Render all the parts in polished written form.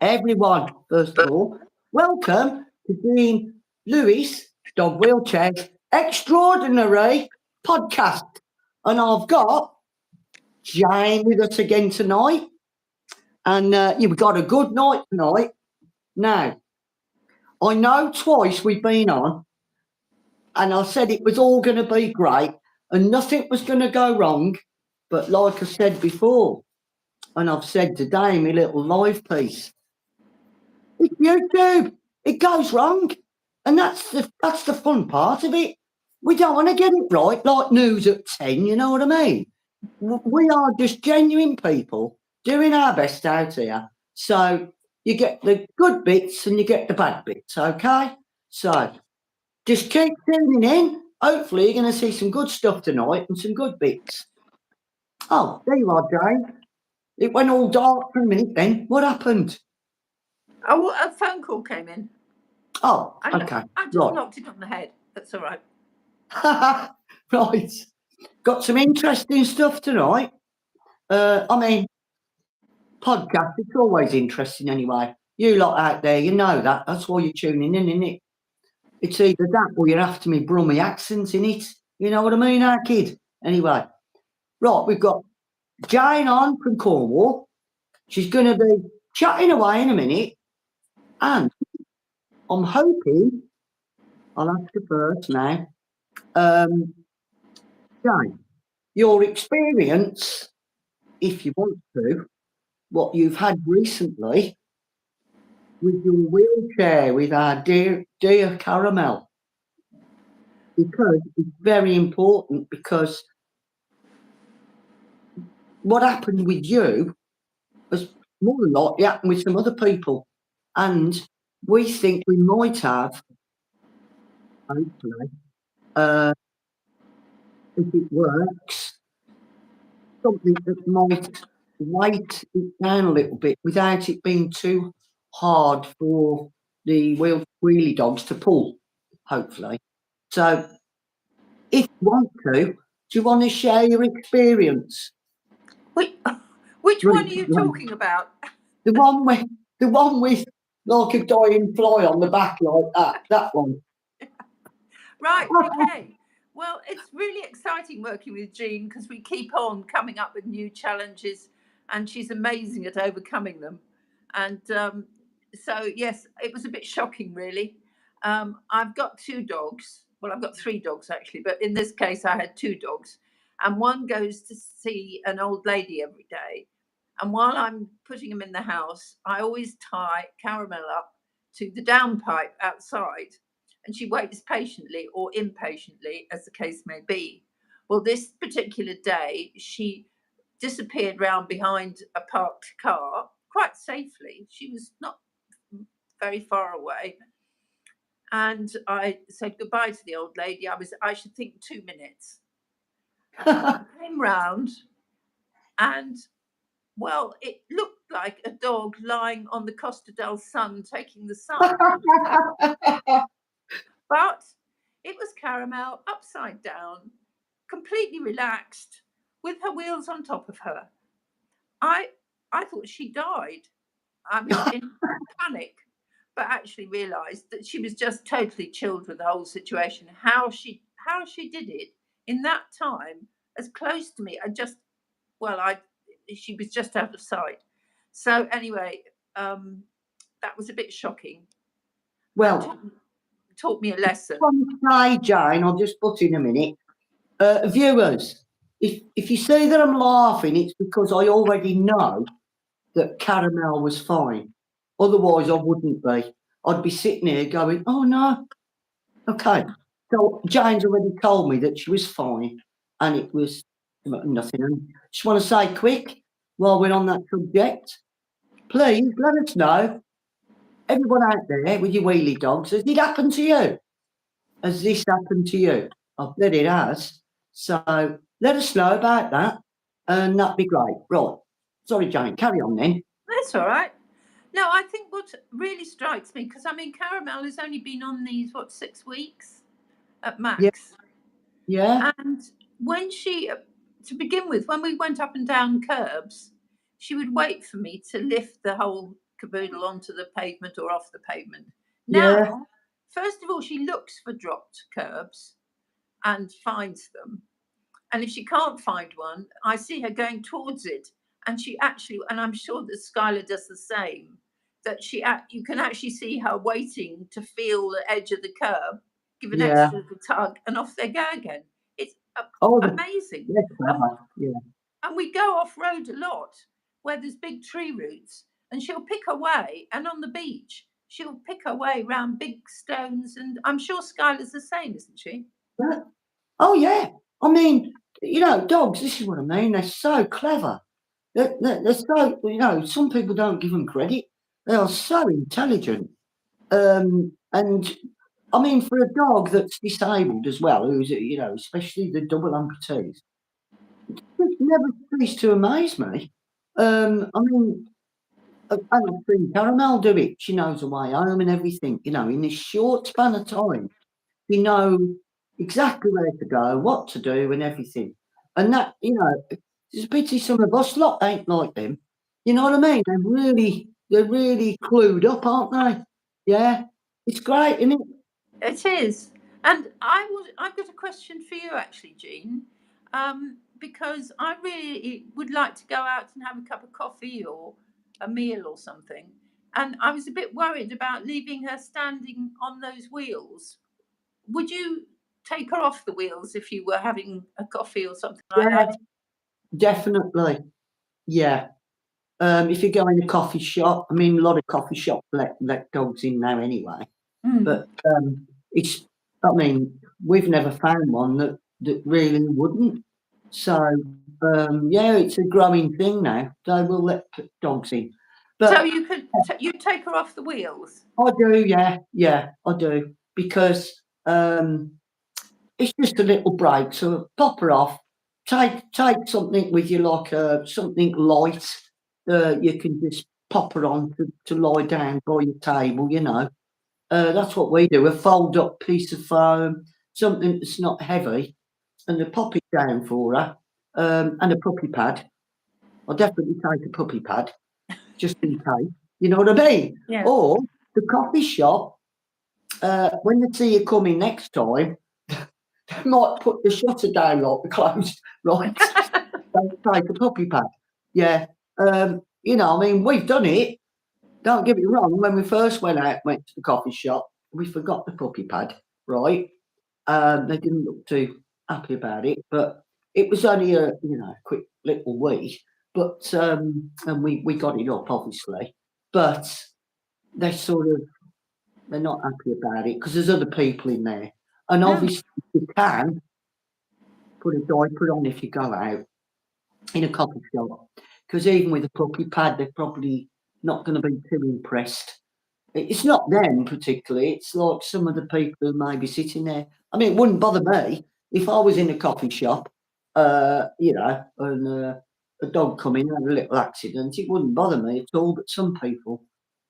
everyone, first of all, welcome to Dean Lewis, Dog Wheelchairs Extraordinary Podcast. And I've got Jane with us again tonight. And you've got a good night tonight. Now, I know twice we've been on, and I said it was all going to be great and nothing was going to go wrong. But like I said before, and I've said today in my little live piece, it's YouTube. It goes wrong. And that's the fun part of it. We don't want to get it right like news at 10, you know what I mean? We are just genuine people doing our best out here. So you get the good bits and you get the bad bits, okay? So just keep tuning in. Hopefully you're going to see some good stuff tonight and some good bits. Oh, there you are, Jane. It went all dark for a minute then. What happened? Oh, well, a phone call came in. Oh, okay. I just knocked it on the head. That's all right. Right. Got some interesting stuff tonight. I mean, podcast, it's always interesting anyway. You lot out there, you know that. That's why you're tuning in, isn't it? It's either that or you're after me Brummy accents in it. You know what I mean, our kid? Anyway. Right, we've got Jane on from Cornwall. She's going to be chatting away in a minute. And I'm hoping, I'll ask her first now. Jane, your experience, if you want to, what you've had recently with your wheelchair with our dear Caramel. Because it's very important, because what happened with you was more than likely happened with some other people. And we think we might have, hopefully, if it works, something that might weight it down a little bit without it being too hard for the wheelie dogs to pull, hopefully. So if you want to, do you want to share your experience? Which one are you talking about? The one with like a dying fly on the back like that one. Right, okay. Well, it's really exciting working with Jean because we keep on coming up with new challenges and she's amazing at overcoming them. And so, yes, it was a bit shocking, really. I've got two dogs. Well, I've got three dogs, actually. But in this case, I had two dogs. And one goes to see an old lady every day. And while I'm putting him in the house, I always tie Caramel up to the downpipe outside. And she waits patiently or impatiently, as the case may be. Well, this particular day, she disappeared round behind a parked car quite safely. She was not very far away. And I said goodbye to the old lady. I should think 2 minutes. I came round and, well, it looked like a dog lying on the Costa del Sun taking the sun. But it was Caramel upside down, completely relaxed, with her wheels on top of her. I thought she died. I was in panic, but actually realised that she was just totally chilled with the whole situation. How she did it in that time, as close to me. She was just out of sight. So anyway, that was a bit shocking. Well, taught me a lesson. Hi, Jane. I'll just put in a minute. Viewers, if you see that I'm laughing, it's because I already know that Caramel was fine. Otherwise, I wouldn't be. I'd be sitting here going, oh, no. Okay. So Jane's already told me that she was fine and it was nothing. And just want to say quick, while we're on that subject, please let us know, everyone out there with your wheelie dogs, has it happened to you? Has this happened to you? I bet it has. So let us know about that and that'd be great. Right. Sorry, Jane, carry on then. That's all right. No, I think what really strikes me, because I mean, Caramel has only been on these, 6 weeks at max. Yeah. And when she, to begin with, when we went up and down curbs, she would wait for me to lift the whole caboodle onto the pavement or off the pavement. Yeah. Now, first of all, she looks for dropped curbs and finds them. And if she can't find one, I see her going towards it. And she actually, and I'm sure that Skylar does the same, that you can actually see her waiting to feel the edge of the curb, give an Yeah. extra little tug, and off they go again. It's amazing. Yeah, clever. Yeah. And we go off road a lot where there's big tree roots, and she'll pick her way. And on the beach, she'll pick her way around big stones. And I'm sure Skylar's the same, isn't she? Yeah. Oh, yeah. I mean, you know, dogs, this is what I mean. They're so clever. They're so, you know, some people don't give them credit. They are so intelligent. And I mean, for a dog that's disabled as well, who's, you know, especially the double amputees, it never ceases to amaze me. I mean, and I've seen Caramel do it. She knows her way home and everything, you know, in this short span of time. You know exactly where to go, what to do, and everything. And that, you know, it's a pity some of us lot ain't like them. You know what I mean? They're really clued up, aren't they? Yeah, it's great, isn't it? It is. And I've got a question for you, actually, Jean, because I really would like to go out and have a cup of coffee or a meal or something. And I was a bit worried about leaving her standing on those wheels. Would you take her off the wheels if you were having a coffee or something like Yeah, that? definitely. Yeah. If you go in a coffee shop, I mean, a lot of coffee shops let dogs in now anyway. Mm. But it's, I mean, we've never found one that really wouldn't. So yeah, it's a growing thing now. They will let dogs in. But So you take her off the wheels? I do, yeah, I do, because it's just a little break. So pop her off. Take something with you, like something light. You can just pop her on to lie down by your table. You know, that's what we do. A fold up piece of foam, something that's not heavy, and a pop it down for her, and a puppy pad. I'll definitely take a puppy pad just in case. You know what I mean? Yeah. Or the coffee shop. When they see you coming next time, they might put the shutter down like the closed, right? They take a puppy pad. Yeah. You know, I mean, we've done it. Don't get me wrong. When we first went to the coffee shop, we forgot the puppy pad, right? They didn't look too happy about it, but it was only a quick little wee. But and we got it up obviously, but they they're not happy about it because there's other people in there, and obviously you can put a diaper on if you go out in a coffee shop, because even with a puppy pad, they're probably not going to be too impressed. It's not them particularly. It's like some of the people who may be sitting there. I mean, it wouldn't bother me if I was in a coffee shop, you know, and a dog come in and had a little accident. It wouldn't bother me at all. But some people,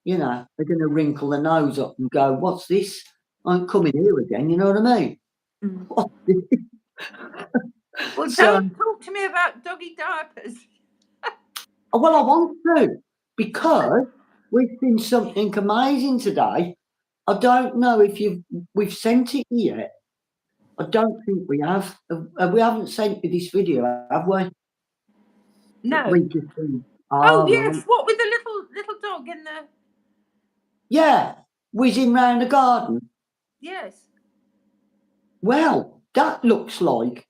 you know, they're going to wrinkle their nose up and go, "What's this? I'm coming here again." You know what I mean? Mm. Well, So, don't talk to me about doggy diapers. well, I want to, because we've seen something amazing today. I don't know if we've sent it yet. I don't think we have. We haven't sent you this video, have we? No. We just been, Oh right. yes, what with the little dog in the Yeah, whizzing round the garden. yes. Well, that looks like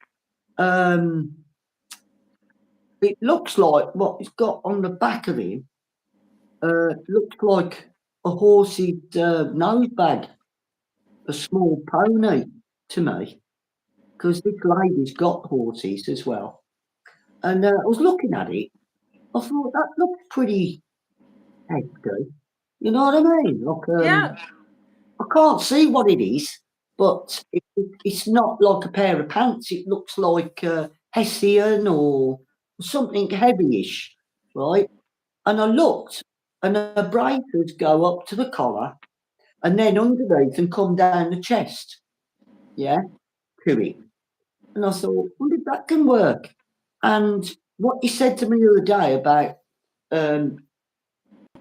it looks like what it's got on the back of him. Looks like a horse's nose bag, a small pony to me, because this lady's got horses as well. And I was looking at it. I thought that looks pretty hefty. You know what I mean? Like, Yeah. I can't see what it is, but it's not like a pair of pants. It looks like Hessian or something heavyish, right? And I looked, and her braces go up to the collar, and then underneath and come down the chest, yeah, to it. And I thought, wonder if that can work. And what he said to me the other day about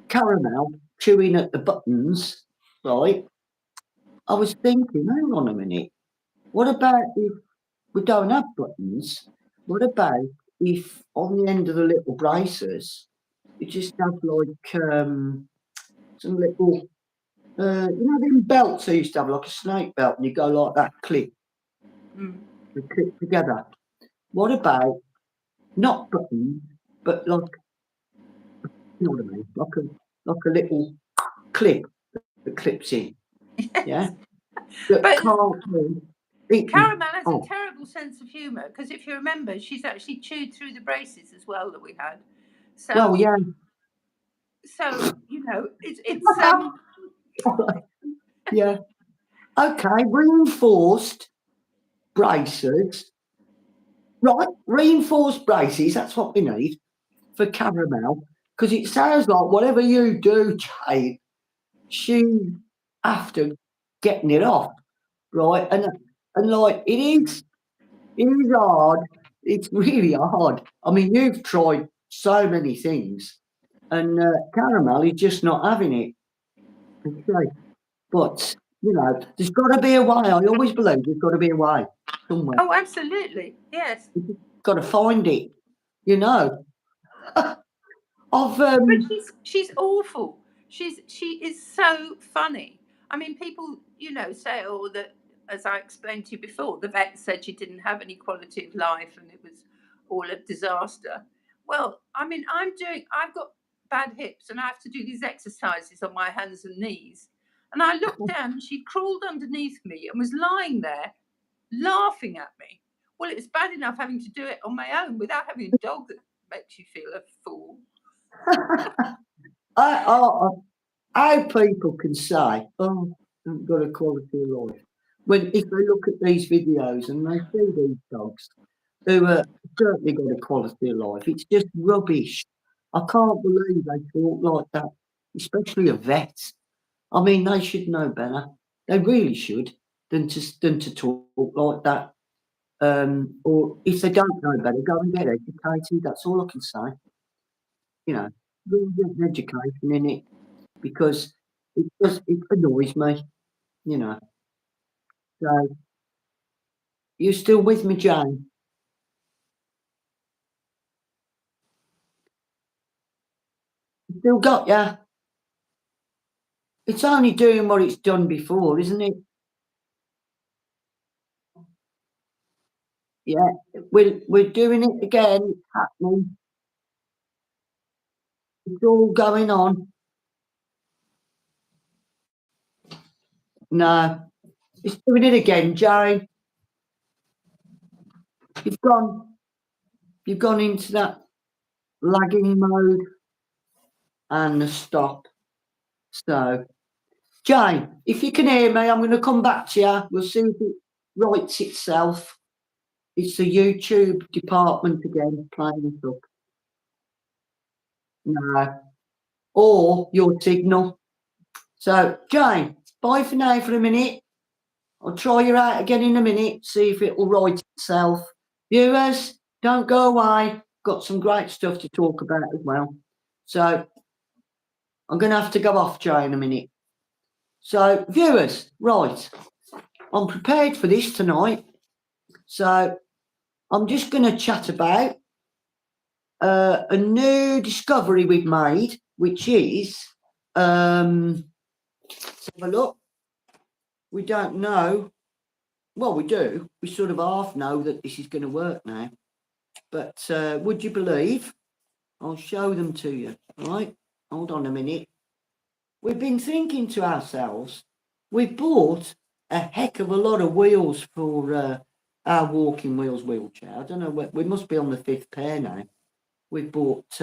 Caramel chewing at the buttons, right? I was thinking, hang on a minute, what about if we don't have buttons? What about if on the end of the little braces, you just have like some little, them belts I used to have, like a snake belt, and you go like that, clip, they clip together. What about not buttons, but like, you know what I mean, like a little clip that clips in, yeah? That But can't be eaten Caramel has a off. terrible sense of humour because if you remember, she's actually chewed through the braces as well that we had. Well, So, yeah. it's Yeah. Okay, reinforced braces. Right, reinforced braces, that's what we need for Caramel. Because it sounds like whatever you do, Jay, she after getting it off, right? And like it is hard. It's really hard. I mean, you've tried so many things, and Caramel is just not having it. Okay. But there's got to be a way. I always believe there's got to be a way somewhere. oh, absolutely, yes. You just got to find it. You know, I've But she's awful. She is so funny. I mean, people say, oh, that as I explained to you before, the vet said she didn't have any quality of life and it was all a disaster. Well, I mean, I've got bad hips and I have to do these exercises on my hands and knees. And I looked down and she crawled underneath me and was lying there laughing at me. Well, it's bad enough having to do it on my own without having a dog that makes you feel a fool. I how people can say, "Oh, I've got a quality of life," when if they look at these videos and they see these dogs who are certainly got a quality of life, it's just rubbish. I can't believe they talk like that, especially a vet. I mean, they should know better. They really should than to talk like that. Or if they don't know better, go and get educated. That's all I can say. Really get an education in it because it annoys me. You know. So you still with me, Jane? Still got ya? It's only doing what it's done before, isn't it? Yeah, we're doing it again. It's happening. It's all going on. No, it's doing it again, Jane. You've gone. You've gone into that lagging mode and the stop. So, Jane, if you can hear me, I'm going to come back to you. We'll see if it writes itself. It's the YouTube department again playing it up. No, or your signal. So, Jane, bye for now for a minute. I'll try you out again in a minute, see if it will write itself. Viewers, don't go away. Got some great stuff to talk about as well. So, I'm going to have to go off, Jane, in a minute. So, viewers, right, I'm prepared for this tonight. So, I'm just going to chat about a new discovery we've made, which is, let's have a look. We don't know. Well, we do. We sort of half know that this is going to work now. But would you believe? I'll show them to you. All right? Hold on a minute. We've been thinking to ourselves, we bought a heck of a lot of wheels for our walking wheels wheelchair. I don't know, we must be on the 5th pair now. We've bought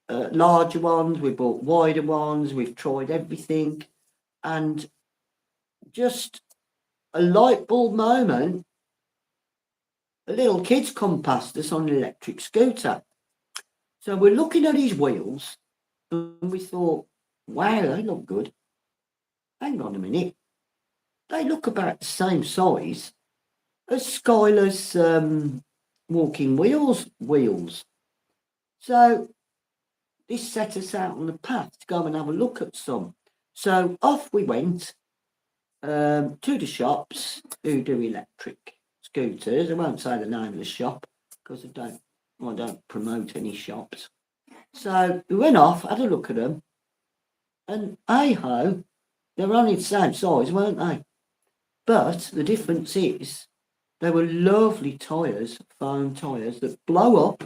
larger ones, we bought wider ones, we've tried everything. And just a light bulb moment, a little kid's come past us on an electric scooter. So we're looking at his wheels and we thought, wow, they look good. Hang on a minute. They look about the same size as Skyla's walking wheels. So this set us out on the path to go and have a look at some. So off we went to the shops who do electric scooters. I won't say the name of the shop because I don't promote any shops. So we went off, had a look at them, and hey-ho, they were only the same size, weren't they? But the difference is they were lovely tyres, foam tyres that blow up,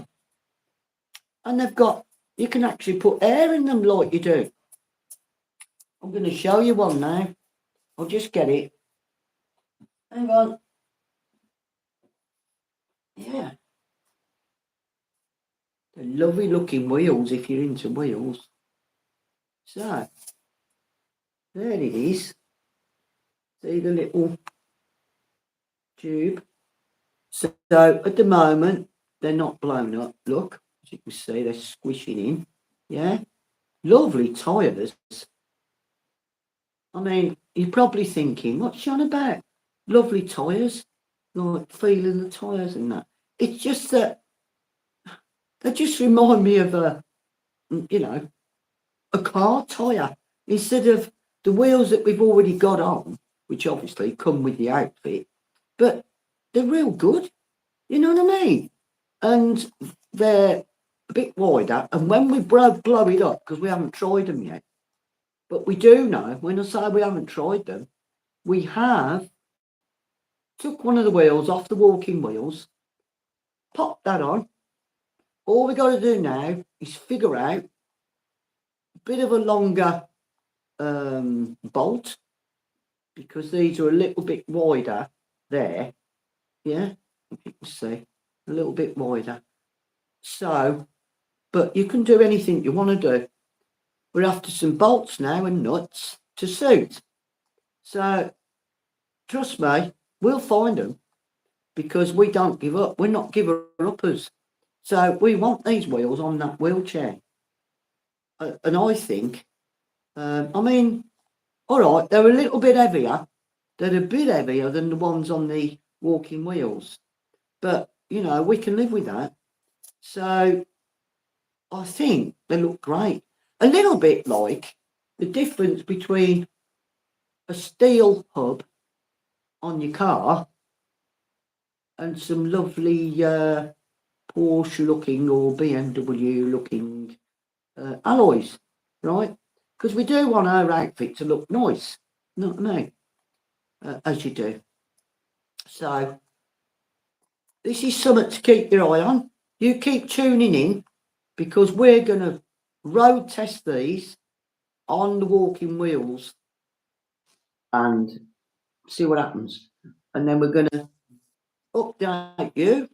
and you can actually put air in them like you do. I'm going to show you one now. I'll just get it. Hang on. Yeah. They're lovely looking wheels if you're into wheels. So, there it is. See the little tube? So at the moment, they're not blown up. Look, as you can see, they're squishing in. Yeah. Lovely tyres. I mean, you're probably thinking, what's she on about? Lovely tyres, like feeling the tyres and that. It's just that they just remind me of a car tyre. Instead of the wheels that we've already got on, which obviously come with the outfit, but they're real good. You know what I mean? And they're a bit wider. And when we blow it up, because we haven't tried them yet, but we do know, when I say we haven't tried them, we have took one of the wheels off the walking wheels, popped that on. All we got to do now is figure out a bit of a longer bolt, because these are a little bit wider there. Yeah, you can see a little bit wider. So, but you can do anything you want to do. We're after some bolts now and nuts to suit. So, trust me, we'll find them, because we don't give up. We're not giver-uppers. So we want these wheels on that wheelchair. And I think, I mean, all right, they're a little bit heavier. They're a bit heavier than the ones on the walking wheels. But, we can live with that. So I think they look great. A little bit like the difference between a steel hub on your car and some lovely Porsche looking or BMW looking alloys, right? Because we do want our outfit to look nice, you know what I mean? As you do. So this is something to keep your eye on. You keep tuning in, because we're going to road test these on the walking wheels and see what happens. And then we're going to update you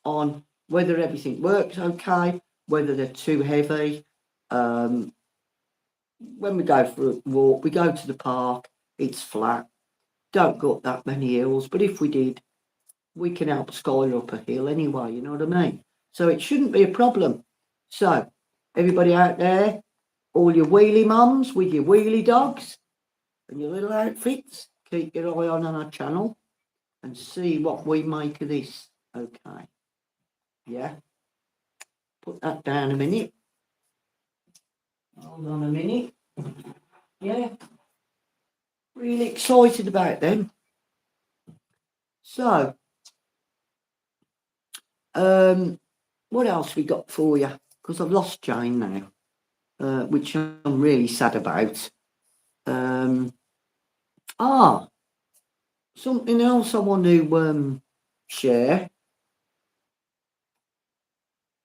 on whether everything works okay, whether they're too heavy. When we go for a walk, we go to the park, it's flat. Don't go up that many hills, but if we did, we can help Skyla up a hill anyway, you know what I mean? So it shouldn't be a problem. So, everybody out there, all your wheelie mums with your wheelie dogs and your little outfits, keep your eye on our channel and see what we make of this. Okay. Yeah. Put that down a minute. Hold on a minute. Yeah. Really excited about them. So, what else we got for you? Because I've lost Jane now, which I'm really sad about. Something else I want to share.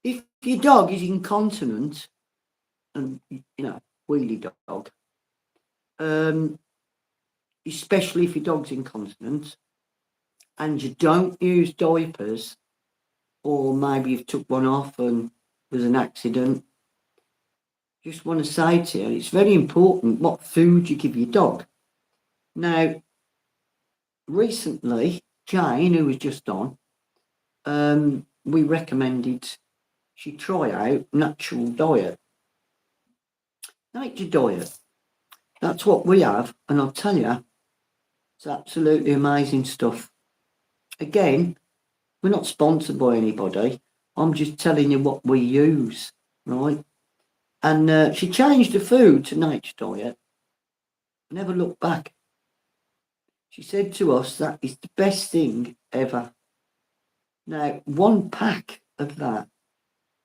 If your dog is incontinent, and wheelie dog, especially if your dog's incontinent, and you don't use diapers, or maybe you've took one off and there's an accident, just want to say to you, it's very important what food you give your dog. Now, recently, Jane, who was just on, we recommended she try out natural diet. Nature diet. That's what we have, and I'll tell you, it's absolutely amazing stuff. Again, we're not sponsored by anybody. I'm just telling you what we use, right? And she changed the food to nature diet. Never looked back. She said to us that is the best thing ever. Now, one pack of that,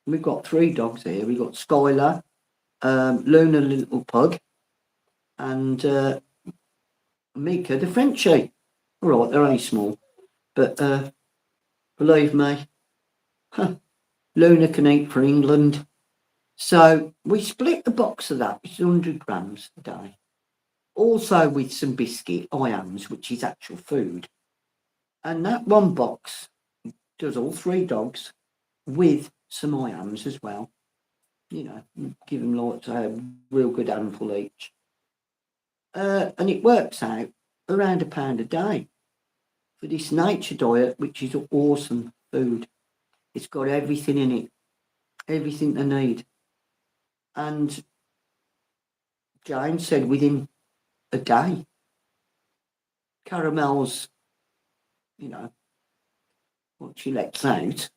we've got 3 dogs here. We've got Skyla, Luna, the little pug, and Mika, the Frenchie. All right, they're only small, but believe me, Luna can eat for England. So we split the box of that, which is 100 grams a day. Also with some biscuit, IAMs, which is actual food. And that one box does all 3 dogs with some IAMs as well. You know, give them lots a real good handful each. And it works out around £1 a day for this nature diet, which is awesome food. It's got everything in it, everything they need. And Jane said within a day, Caramel's, you know, what she lets out,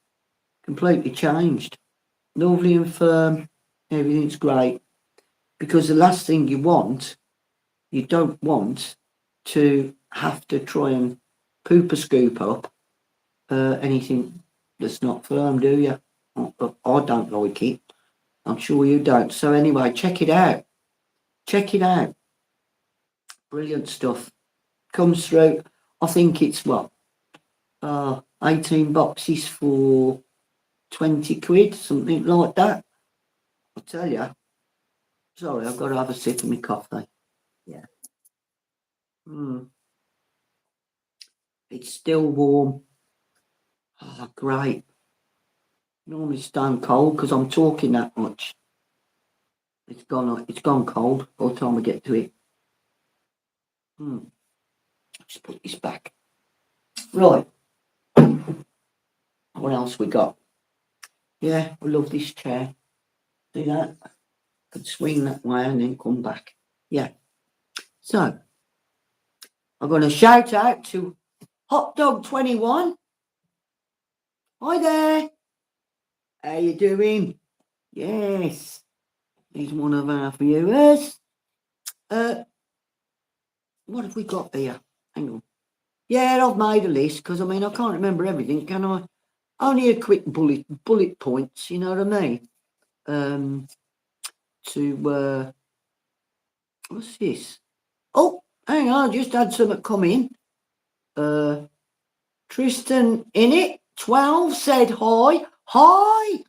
completely changed. Lovely and firm, everything's great. Because the last thing you don't want to have to try and poop or scoop up anything that's not firm, do you? I don't like it. I'm sure you don't. So anyway, check it out. Check it out. Brilliant stuff. Comes through. I think it's 18 boxes for 20 quid, something like that. I'll tell you. Sorry, I've got to have a sip of my coffee. Yeah. It's still warm. Oh, great. Normally stone cold because I'm talking that much. It's gone cold by the time we get to it. Just put this back. Right. What else we got? Yeah, I love this chair. See that? Could swing that way and then come back. Yeah. So I'm going to shout out to Hot Dog 21. Hi there. How you doing? Yes. He's one of our viewers. What have we got here? Hang on. Yeah, I've made a list because, I mean, I can't remember everything, can I? Only a quick bullet points, you know what I mean? What's this? Oh, hang on, I just had something come in. Tristan in it, 12 said hi. Hi,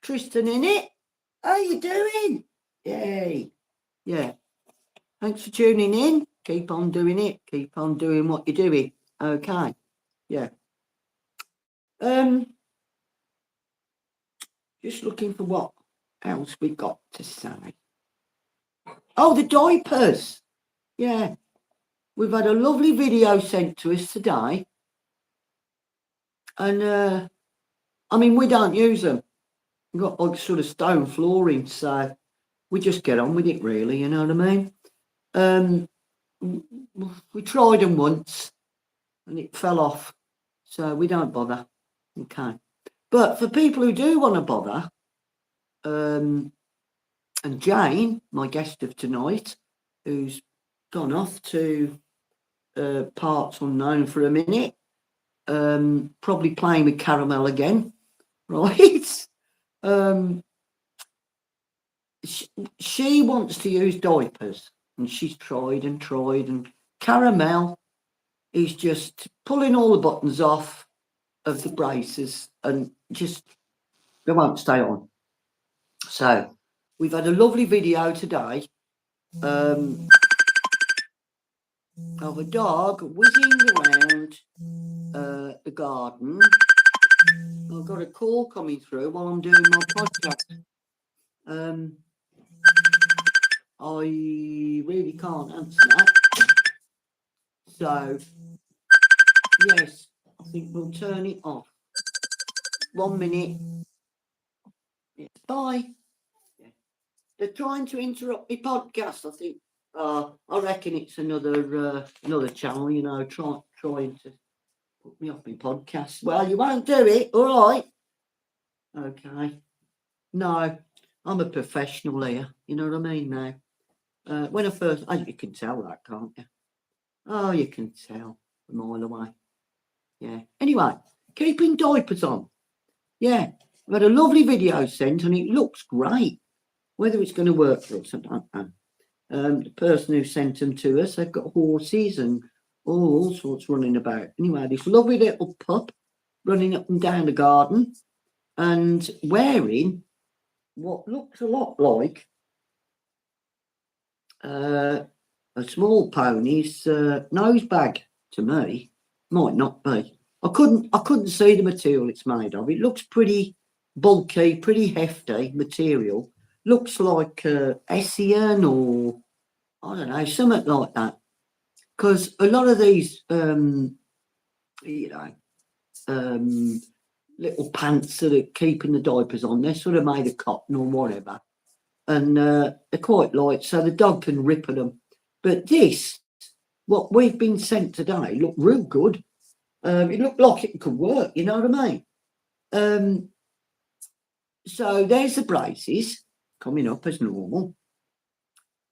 Tristan in it. How you doing? Yay. Yeah. Thanks for tuning in. Keep on doing it. Keep on doing what you're doing. Okay. Yeah. Just looking for what else we got to say. Oh, the diapers. Yeah. We've had a lovely video sent to us today. And, I mean, we don't use them. We've got like sort of stone flooring, so we just get on with it, really, you know what I mean? We tried them once and it fell off, so we don't bother. Okay. But for people who do want to bother, and Jane, my guest of tonight, who's gone off to parts unknown for a minute, probably playing with Caramel again, right? She wants to use diapers, and she's tried, and Caramel is just pulling all the buttons off of the braces and just they won't stay on. So we've had a lovely video today of a dog whizzing around the garden. I've got a call coming through while I'm doing my podcast. I really can't answer that. So, yes, I think we'll turn it off. 1 minute. Yes, bye. Yeah. They're trying to interrupt my podcast, I think. I reckon it's another channel, you know, trying to put me off my podcast. Well, you won't do it, all right? Okay. No, I'm a professional here. You know what I mean now? When I first, oh, you can tell that, can't you? Oh, you can tell a mile away. Yeah. Anyway, keeping diapers on. Yeah. I've had a lovely video sent and it looks great. Whether it's going to work for us, I don't know. The person who sent them to us, they've got horses and all sorts running about. Anyway, this lovely little pup running up and down the garden and wearing what looks a lot like a small pony's nose bag to me. Might not be. I couldn't see the material it's made of. It looks pretty bulky, pretty hefty material. Looks like Hessian or I don't know, something like that. Because a lot of these, little pants that are keeping the diapers on, they're sort of made of cotton or whatever. And they're quite light, so the dog can rip at them. But this, what we've been sent today, looked real good. It looked like it could work, you know what I mean? So there's the braces coming up as normal.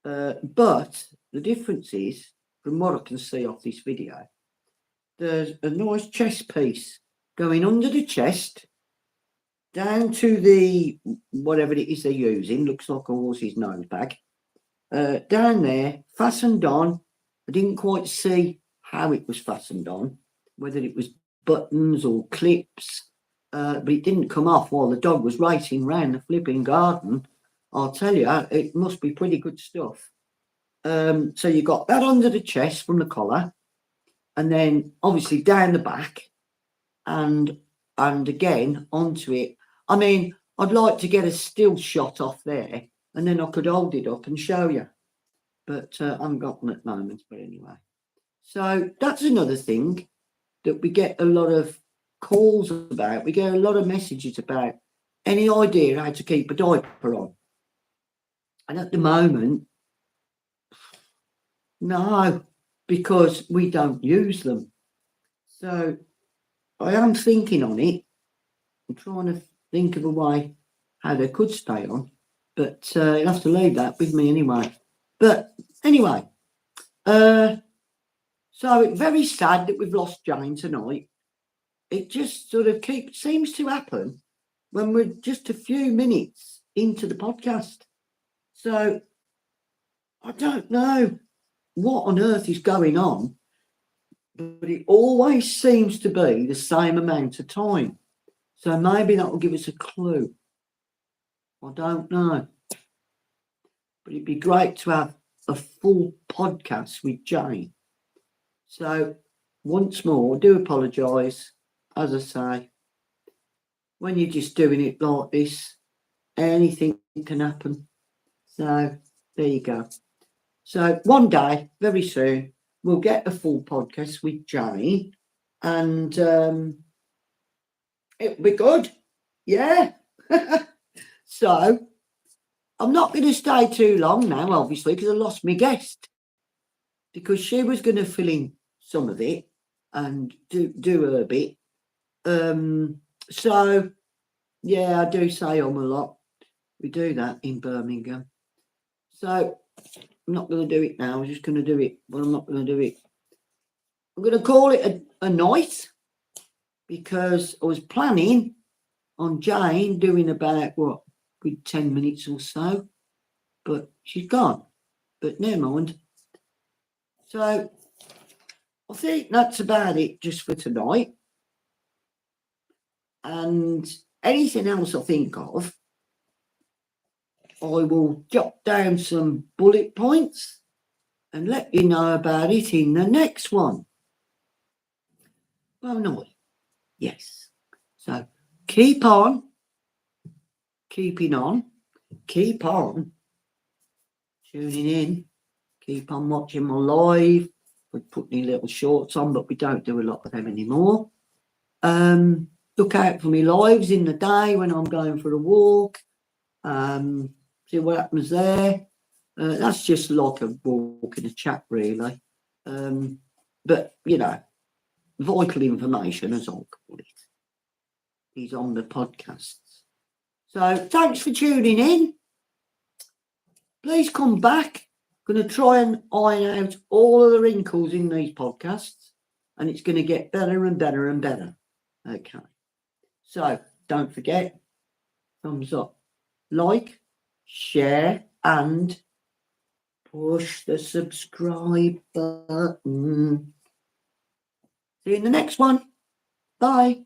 But the difference is, from what I can see off this video, there's a nice chest piece going under the chest, down to the, whatever it is they're using, looks like a horse's nose bag, down there, fastened on. I didn't quite see how it was fastened on, whether it was buttons or clips, but it didn't come off while the dog was racing round the flipping garden. I'll tell you, it must be pretty good stuff. So you got that under the chest from the collar, and then obviously down the back, and again onto it. I mean, I'd like to get a still shot off there, and then I could hold it up and show you. But I haven't got them at the moment. But anyway, so that's another thing that we get a lot of calls about. We get a lot of messages about any idea how to keep a diaper on. And at the moment, no, because we don't use them. So I am thinking on it. I'm trying to think of a way how they could stay on, but you'll have to leave that with me anyway. But anyway, so it's very sad that we've lost Jane tonight. It just sort of seems to happen when we're just a few minutes into the podcast. So I don't know what on earth is going on, but it always seems to be the same amount of time. So maybe that will give us a clue. I don't know. But it'd be great to have a full podcast with Jane. So once more, I do apologise. As I say, when you're just doing it like this, anything can happen. So there you go. So one day, very soon, we'll get a full podcast with Jane, and it'll be good. Yeah. So I'm not going to stay too long now, obviously, because I lost my guest, because she was going to fill in some of it and do her bit. So yeah, I do say a lot. We do that in Birmingham. So I'm not going to do it now. I'm just going to do it, but I'm not going to do it. I'm going to call it a night, because I was planning on Jane doing about, good 10 minutes or so, but she's gone. But never mind. So I think that's about it just for tonight. And anything else I think of, I will jot down some bullet points and let you know about it in the next one. Well, no. Yes. So keep on keeping on, keep on tuning in, keep on watching my live. We put any little shorts on, but we don't do a lot of them anymore. Look out for me lives in the day when I'm going for a walk. See what happens there. That's just like a walk in a chat, really. But, you know, vital information, as I'll call it, is on the podcasts. So thanks for tuning in. please come back. Going to try and iron out all of the wrinkles in these podcasts, and it's going to get better and better and better. Okay. So don't forget, thumbs up, like, share, and push the subscribe button. See you in the next one. Bye.